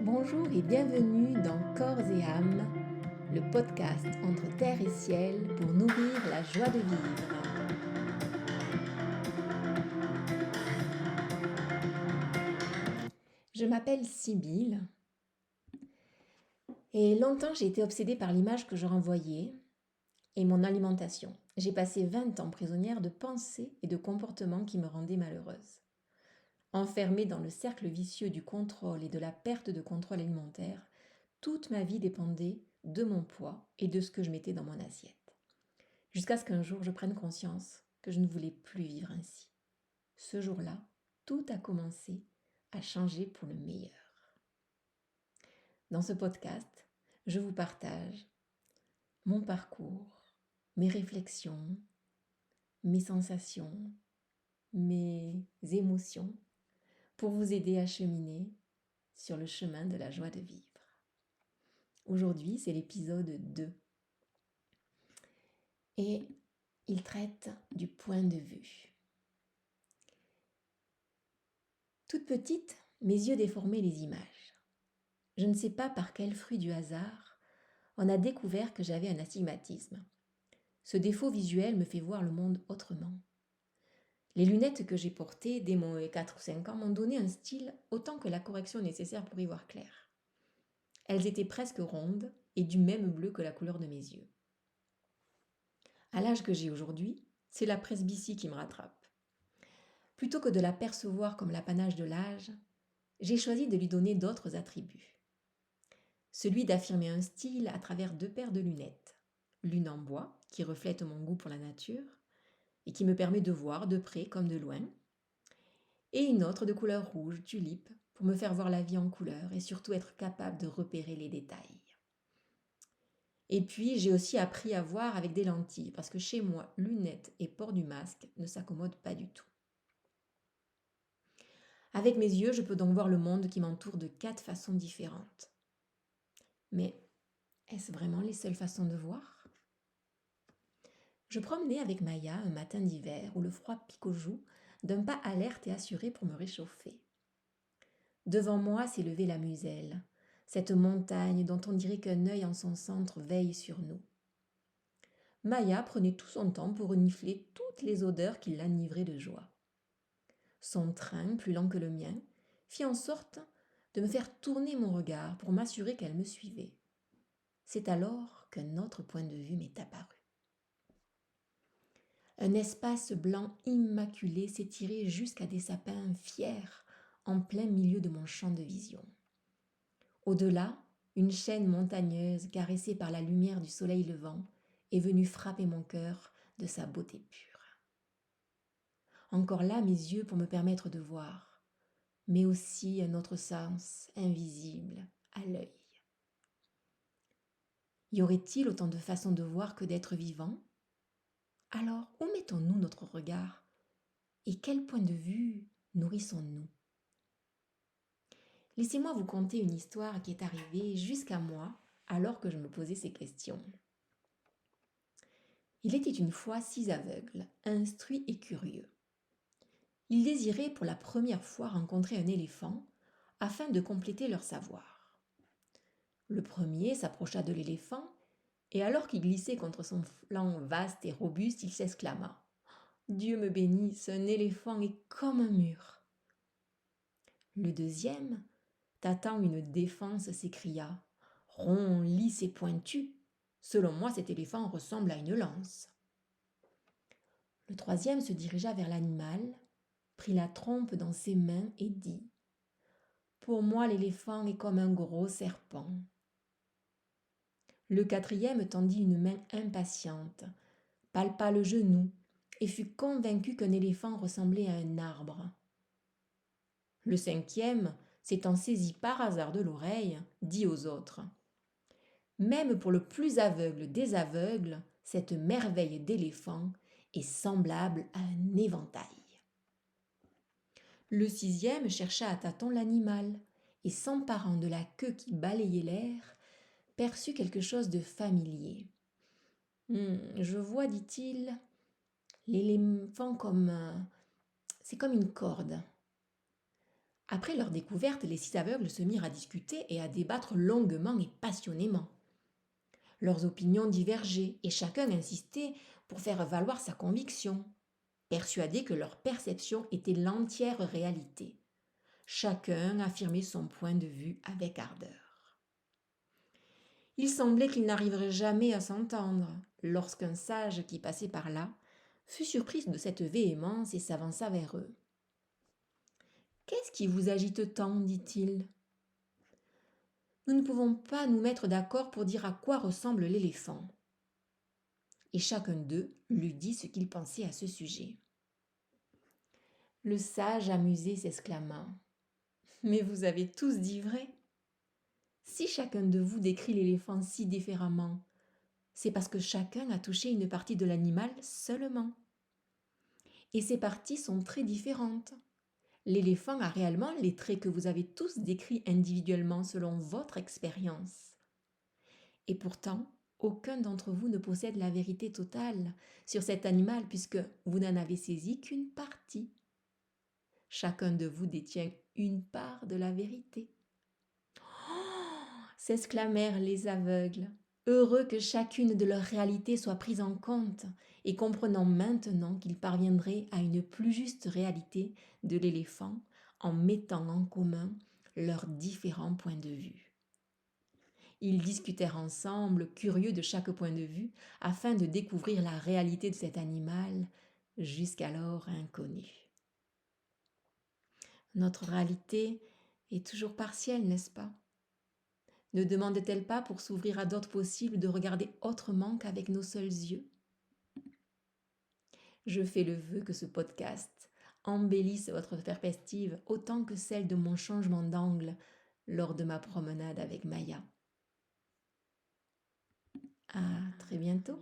Bonjour et bienvenue dans Corps et âme, le podcast entre terre et ciel pour nourrir la joie de vivre. Je m'appelle Sybille et longtemps j'ai été obsédée par l'image que je renvoyais et mon alimentation. J'ai passé 20 ans prisonnière de pensées et de comportements qui me rendaient malheureuse. Enfermée dans le cercle vicieux du contrôle et de la perte de contrôle alimentaire, toute ma vie dépendait de mon poids et de ce que je mettais dans mon assiette. Jusqu'à ce qu'un jour je prenne conscience que je ne voulais plus vivre ainsi. Ce jour-là, tout a commencé à changer pour le meilleur. Dans ce podcast, je vous partage mon parcours, mes réflexions, mes sensations, mes émotions pour vous aider à cheminer sur le chemin de la joie de vivre. Aujourd'hui, c'est l'épisode 2 et il traite du point de vue. Toute petite, mes yeux déformaient les images. Je ne sais pas par quel fruit du hasard, on a découvert que j'avais un astigmatisme. Ce défaut visuel me fait voir le monde autrement. Les lunettes que j'ai portées dès mon 4 ou 5 ans m'ont donné un style autant que la correction nécessaire pour y voir clair. Elles étaient presque rondes et du même bleu que la couleur de mes yeux. À l'âge que j'ai aujourd'hui, c'est la presbytie qui me rattrape. Plutôt que de la percevoir comme l'apanage de l'âge, j'ai choisi de lui donner d'autres attributs. Celui d'affirmer un style à travers 2 paires de lunettes, l'une en bois, qui reflète mon goût pour la nature, et qui me permet de voir de près comme de loin, et une autre de couleur rouge, tulipe, pour me faire voir la vie en couleur et surtout être capable de repérer les détails. Et puis, j'ai aussi appris à voir avec des lentilles, parce que chez moi, lunettes et port du masque ne s'accommodent pas du tout. Avec mes yeux, je peux donc voir le monde qui m'entoure de 4 façons différentes. Mais est-ce vraiment les seules façons de voir ? Je promenais avec Maya un matin d'hiver où le froid pique aux joues, d'un pas alerte et assuré pour me réchauffer. Devant moi s'élevait la Muselle, cette montagne dont on dirait qu'un œil en son centre veille sur nous. Maya prenait tout son temps pour renifler toutes les odeurs qui l'enivraient de joie. Son train, plus lent que le mien, fit en sorte de me faire tourner mon regard pour m'assurer qu'elle me suivait. C'est alors qu'un autre point de vue m'est apparu. Un espace blanc immaculé s'étirait jusqu'à des sapins fiers en plein milieu de mon champ de vision. Au-delà, une chaîne montagneuse caressée par la lumière du soleil levant est venue frapper mon cœur de sa beauté pure. Encore là mes yeux pour me permettre de voir, mais aussi un autre sens invisible à l'œil. Y aurait-il autant de façons de voir que d'êtres vivants ? Alors, où mettons-nous notre regard ? Et quel point de vue nourrissons-nous ? Laissez-moi vous conter une histoire qui est arrivée jusqu'à moi alors que je me posais ces questions. Il était une fois 6 aveugles, instruits et curieux. Ils désiraient pour la première fois rencontrer un éléphant afin de compléter leur savoir. Le premier s'approcha de l'éléphant et alors qu'il glissait contre son flanc vaste et robuste, il s'exclama : « Dieu me bénisse, un éléphant est comme un mur !» Le deuxième, tâtant une défense, s'écria : « Rond, lisse et pointu, selon moi cet éléphant ressemble à une lance. » Le troisième se dirigea vers l'animal, prit la trompe dans ses mains et dit : « Pour moi l'éléphant est comme un gros serpent. » Le quatrième tendit une main impatiente, palpa le genou et fut convaincu qu'un éléphant ressemblait à un arbre. Le cinquième, s'étant saisi par hasard de l'oreille, dit aux autres : « Même pour le plus aveugle des aveugles, cette merveille d'éléphant est semblable à un éventail. » Le sixième chercha à tâtons l'animal et, s'emparant de la queue qui balayait l'air, perçut quelque chose de familier. « Je vois, dit-il, l'éléphant comme... c'est comme une corde. » Après leur découverte, les 6 aveugles se mirent à discuter et à débattre longuement et passionnément. Leurs opinions divergeaient et chacun insistait pour faire valoir sa conviction, persuadé que leur perception était l'entière réalité. Chacun affirmait son point de vue avec ardeur. Il semblait qu'ils n'arriveraient jamais à s'entendre, lorsqu'un sage qui passait par là fut surpris de cette véhémence et s'avança vers eux. « Qu'est-ce qui vous agite tant » dit-il. « Nous ne pouvons pas nous mettre d'accord pour dire à quoi ressemble l'éléphant. » Et chacun d'eux lui dit ce qu'il pensait à ce sujet. Le sage amusé s'exclama. « Mais vous avez tous dit vrai. Si chacun de vous décrit l'éléphant si différemment, c'est parce que chacun a touché une partie de l'animal seulement. Et ces parties sont très différentes. L'éléphant a réellement les traits que vous avez tous décrits individuellement selon votre expérience. Et pourtant, aucun d'entre vous ne possède la vérité totale sur cet animal puisque vous n'en avez saisi qu'une partie. Chacun de vous détient une part de la vérité. » S'exclamèrent les aveugles, heureux que chacune de leurs réalités soit prise en compte et comprenant maintenant qu'ils parviendraient à une plus juste réalité de l'éléphant en mettant en commun leurs différents points de vue. Ils discutèrent ensemble, curieux de chaque point de vue, afin de découvrir la réalité de cet animal jusqu'alors inconnu. Notre réalité est toujours partielle, n'est-ce pas ? Ne demande-t-elle pas, pour s'ouvrir à d'autres possibles, de regarder autrement qu'avec nos seuls yeux ? Je fais le vœu que ce podcast embellisse votre perspective autant que celle de mon changement d'angle lors de ma promenade avec Maya. À très bientôt.